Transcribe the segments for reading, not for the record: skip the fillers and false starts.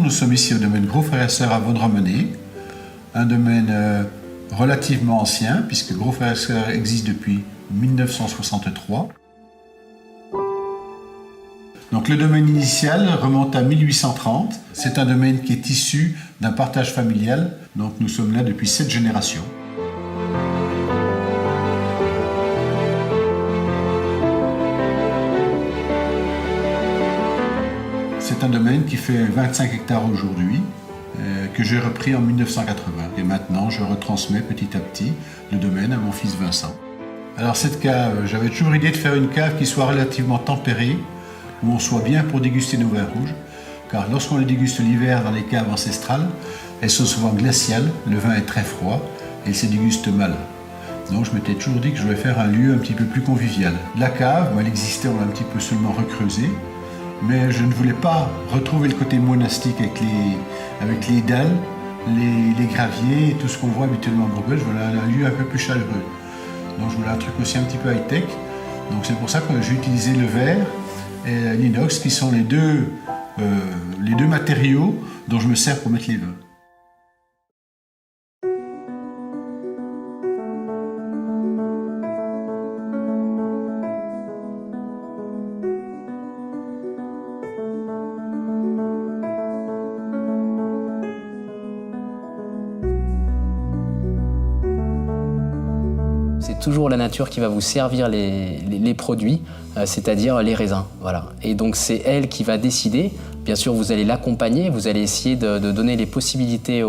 nous sommes ici au domaine Gros Frères et Sœurs à Vaudremont, un domaine relativement ancien, puisque Gros Frères et Sœurs existe depuis 1963. Donc le domaine initial remonte à 1830. C'est un domaine qui est issu d'un partage familial, donc nous sommes là depuis 7 générations. C'est un domaine qui fait 25 hectares aujourd'hui, que j'ai repris en 1980. Et maintenant, je retransmets petit à petit le domaine à mon fils Vincent. Alors cette cave, j'avais toujours l'idée de faire une cave qui soit relativement tempérée, où on soit bien pour déguster nos vins rouges, car lorsqu'on les déguste l'hiver dans les caves ancestrales, elles sont souvent glaciales, le vin est très froid et il se déguste mal. Donc je m'étais toujours dit que je voulais faire un lieu un petit peu plus convivial. La cave, elle existait, on l'a un petit peu seulement recreusée, mais je ne voulais pas retrouver le côté monastique avec les dalles, les graviers et tout ce qu'on voit habituellement en Bourgogne. Je voulais un lieu un peu plus chaleureux. Donc je voulais un truc aussi un petit peu high-tech. Donc c'est pour ça que j'ai utilisé le verre et l'inox qui sont les deux matériaux dont je me sers pour mettre les vins. C'est toujours la nature qui va vous servir les produits, c'est-à-dire les raisins. Voilà. Et donc c'est elle qui va décider. Bien sûr, vous allez l'accompagner, vous allez essayer de donner les possibilités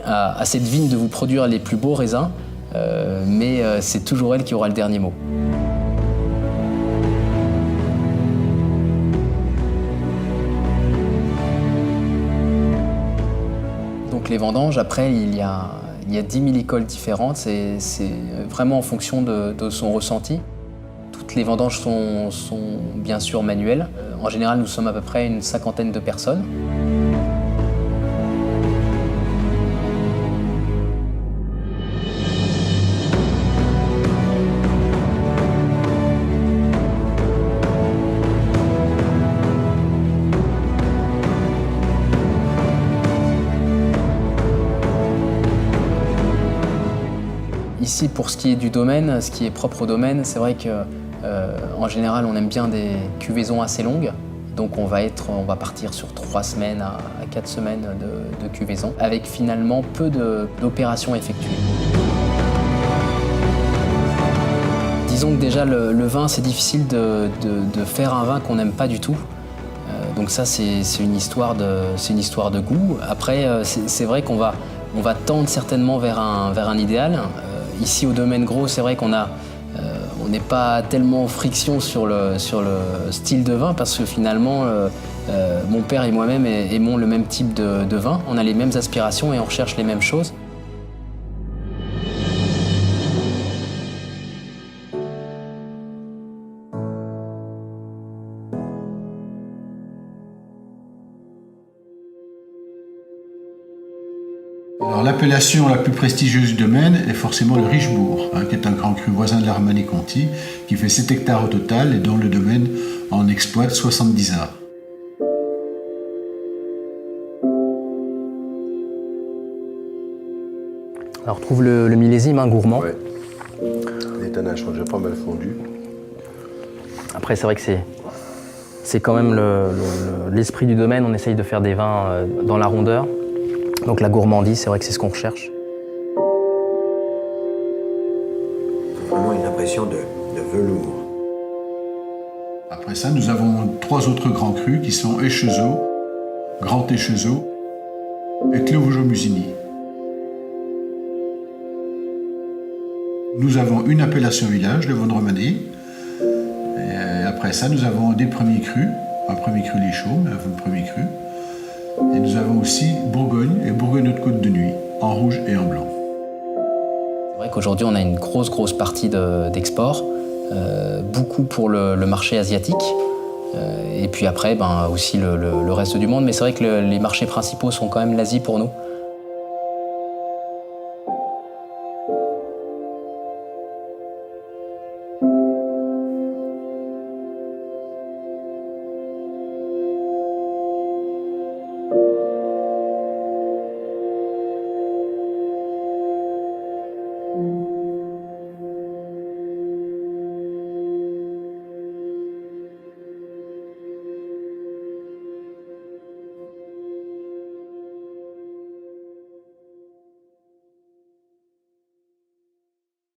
à cette vigne de vous produire les plus beaux raisins, mais c'est toujours elle qui aura le dernier mot. Donc les vendanges, après, il y a 10 000 écoles différentes, c'est vraiment en fonction de son ressenti. Toutes les vendanges sont bien sûr manuelles. En général, nous sommes à peu près une 50aine de personnes. Ici, pour ce qui est du domaine, ce qui est propre au domaine, c'est vrai qu'en général, on aime bien des cuvaisons assez longues. Donc on va partir sur 3 semaines à 4 semaines de cuvaison, avec finalement peu d'opérations effectuées. Disons que déjà, le vin, c'est difficile de faire un vin qu'on n'aime pas du tout. Donc ça, c'est une histoire de goût. Après, c'est vrai qu'on va tendre certainement vers un idéal. Ici, au domaine Gros, c'est vrai qu'on n'est pas tellement en friction sur le style de vin parce que finalement, mon père et moi-même aimons le même type de vin. On a les mêmes aspirations et on recherche les mêmes choses. Alors, l'appellation la plus prestigieuse du domaine est forcément le Richebourg, qui est un grand cru voisin de la Romanée-Conti, qui fait 7 hectares au total et dont le domaine en exploite 70 arts. Alors, on retrouve le millésime gourmand. Ouais. Les tannins sont déjà pas mal fondus. Après, c'est vrai que c'est quand même l'esprit du domaine. On essaye de faire des vins dans la rondeur. Donc la gourmandise, c'est vrai que c'est ce qu'on recherche. Vraiment une impression de velours. Après ça, nous avons 3 autres grands crus qui sont Échezeaux, Grand Échezeaux et Clos-Vougeot-Musigny. Nous avons une appellation village, le Vaudremont. Et après ça, nous avons des premiers crus, un premier cru les Chaumes, un premier cru. Et nous avons aussi Bourgogne et Bourgogne-Haute-Côte de Nuit, en rouge et en blanc. C'est vrai qu'aujourd'hui, on a une grosse partie d'export, beaucoup pour le marché asiatique, et puis après, aussi le reste du monde. Mais c'est vrai que les marchés principaux sont quand même l'Asie pour nous.